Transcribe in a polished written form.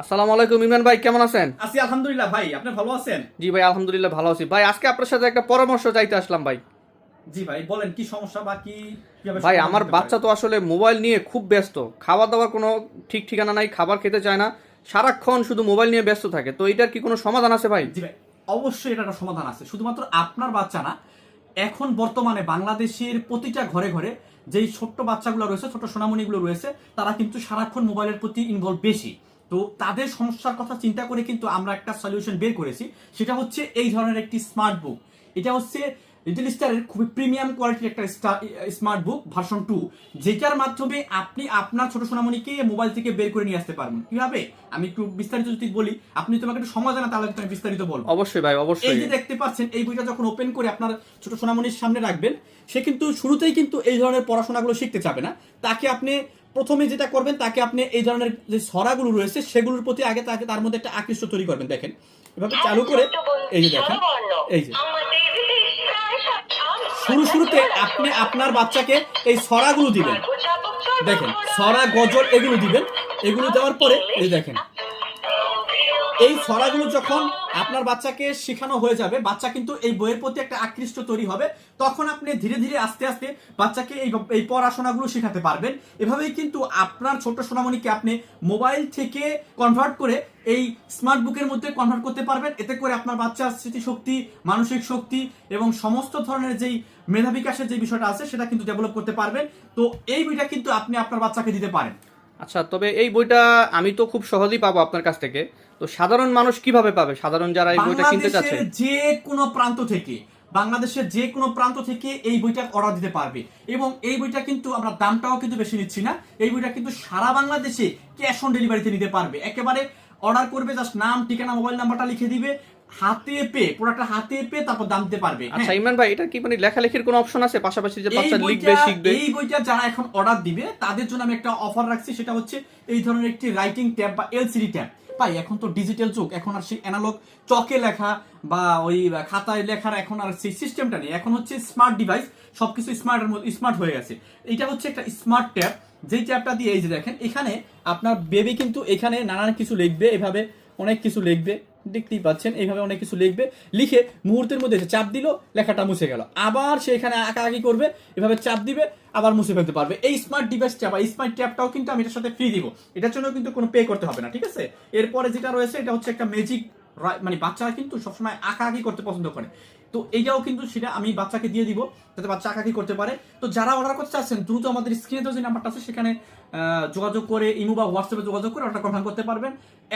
আসসালামু আলাইকুম ইমরান ভাই, কেমন আছেন? আছি আলহামদুলিল্লাহ। ভাই আপনি ভালো আছেন? জি ভাই, আলহামদুলিল্লাহ ভালো আছি ভাই। আজকে আপনার সাথে একটা পরামর্শ চাইতে আসলাম ভাই। জি ভাই বলেন, কি সমস্যা বা কি কিভাবে ভাই সমাধান আমার হতে পারে? বাচ্চা তো আসলে মোবাইল নিয়ে খুব ব্যস্ত, খাবার দাবার কোনো ঠিক ঠিকানা নাই, খাবার খেতে চায় না, সারাক্ষণ শুধু মোবাইল নিয়ে ব্যস্ত থাকে। তো এটার কি কোনো সমাধান আছে ভাই? জি ভাই, অবশ্যই এটা একটা সমাধান আছে। শুধুমাত্র আপনার বাচ্চা না, এখন বর্তমানে বাংলাদেশের প্রতিটা ঘরে ঘরে যেই ছোট্ট বাচ্চাগুলো রয়েছে, ছোট সোনামণিগুলো রয়েছে, তারা কিন্তু সারাক্ষণ মোবাইলের প্রতি ইনভলভ বেশি। তো তাদের সমস্যার কথা চিন্তা করে কিন্তু আমরা একটা সলিউশন বের করেছি। সেটা হচ্ছে এই ধরনের একটি স্মার্ট বুক। এটা হচ্ছে লিটল স্টারের খুবই প্রিমিয়াম কোয়ালিটির একটা স্মার্ট বুক ভার্সন 2, যেটার মাধ্যমে আপনি আপনার ছোট সোনামণিকে মোবাইল থেকে বের করে নিয়ে আসতে পারবেন। কিভাবে আমি একটু বিস্তারিত যদি বলি, আপনি তোমাকে একটু সময় দেন না, তাহলে আমি বিস্তারিত বলবো। অবশ্যই ভাই, এই অবশ্যই। যে দেখতে পাচ্ছেন, এই বইটা যখন ওপেন করে আপনার ছোট সোনামণির সামনে রাখবেন, সে কিন্তু শুরুতেই কিন্তু এই ধরনের পড়াশোনাগুলো শিখতে চাবে না। তাকে আপনি প্রথমে যেটা করবেন, তাকে আপনি এই ধরনের যে ছড়াগুলো রয়েছে সেগুলোর প্রতি আগে তাকে তার মধ্যে একটা আকৃষ্ট তৈরি করবেন। দেখেন এভাবে চালু করে, এই যে দেখেন, এই যে শুরুতে আপনি আপনার বাচ্চাকে এই ছড়াগুলো দিবেন। দেখেন ছড়া, গজল এগুলো দিবেন। এগুলো দেওয়ার পরে এই দেখেন, এই ছড়াগুলো যখন আপনার বাচ্চাকে শেখানো হয়ে যাবে, বাচ্চা কিন্তু এই বইয়ের প্রতি একটা আকৃষ্ট তৈরি হবে। তখন আপনি ধীরে ধীরে আস্তে আস্তে বাচ্চাকে এই পড়াশোনাগুলো শেখাতে পারবেন। এভাবেই কিন্তু আপনার ছোট সোনামণিকে আপনি মোবাইল থেকে কনভার্ট করে এই স্মার্ট বুকের মধ্যে কনভার্ট করতে পারবেন। এতে করে আপনার বাচ্চার স্মৃতিশক্তি, মানসিক শক্তি এবং সমস্ত ধরনের যেই মেধা বিকাশের যে বিষয়টা আছে সেটা কিন্তু ডেভেলপ করতে পারবেন। তো এই বইটা কিন্তু আপনি আপনার বাচ্চাকে দিতে পারেন। আচ্ছা, তবে এই বইটা আমি তো খুব সহজেই পাবো আপনার কাছ থেকে। তো সাধারণ মানুষ কিভাবে পাবে, সাধারণ যারা এই বইটা কিনতে চাচ্ছে? বাংলাদেশের যে কোনো প্রান্ত থেকে এই বইটা অর্ডার দিতে পারবে। এবং এই বইটা কিন্তু আমরা দামটাও কিন্তু বেশি নিচ্ছি না। এই বইটা কিন্তু সারা বাংলাদেশে ক্যাশ অন ডেলিভারিতে নিতে পারবে। একেবারে অর্ডার করবে, জাস্ট নাম, ঠিকানা, মোবাইল নাম্বারটা লিখে দিবে, হাতে পেয়ে, প্রোডাক্টটা হাতে পেয়ে তারপর দাম দিতে পারবে। আচ্ছা ইমরান ভাই, এটা কি মানে লেখালেখির কোনো অপশন আছে পাশাপাশি, যে বাচ্চা লিখবে শিখবে? এই বইটা যারা এখন অর্ডার দিবে তাদের জন্য আমি একটা অফার রাখছি। সেটা হচ্ছে এই ধরনের একটি রাইটিং ট্যাব বা এলসিডি ট্যাব। ভাই এখন তো ডিজিটাল যুগ, এখন আর সেই অ্যানালগ চকে লেখা বা ওই খাতায় লেখার এখন আর সেই সিস্টেমটা নেই। এখন হচ্ছে স্মার্ট ডিভাইস, সবকিছু স্মার্ট হয়ে গেছে। এটা হচ্ছে একটা স্মার্ট ট্যাব, যেই ট্যাবটা দিয়ে এই যে দেখেন, এখানে আপনার বেবি কিন্তু এখানে নানান কিছু লিখবে, এভাবে অনেক কিছু লিখবে, দেখতেই পাচ্ছেন এইভাবে অনেক কিছু লিখবে। লিখে মুহূর্তের মধ্যে চাপ দিল, লেখাটা মুছে গেল। আবার সে এখানে আঁকাআঁকি করবে, এভাবে চাপ দিবে, আবার মুছে ফেলতে পারবে। এই স্মার্ট ডিভাইসটা বা স্মার্ট ট্যাবটাও কিন্তু আমি এটার সাথে ফ্রি দিব। এটার জন্য কিন্তু কোনো পে করতে হবে না, ঠিক আছে? এরপরে যেটা রয়েছে, এটা হচ্ছে একটা ম্যাজিক, মানে বাচ্চারা কিন্তু সবসময় আঁকাআঁকি করতে পছন্দ করে। তো এইটাও কিন্তু সেটা আমি বাচ্চাকে দিয়ে দিব, যাতে বাচ্চা আঁকাআঁকি করতে পারে। তো যারা অর্ডার করতে চাচ্ছেন, দ্রুত আমাদের স্ক্রিনে যে নাম্বারটা আছে সেখানে যোগাযোগ করে, ইমো বা হোয়াটসঅ্যাপে যোগাযোগ করে অর্ডার কনফার্ম করতে পারবেন।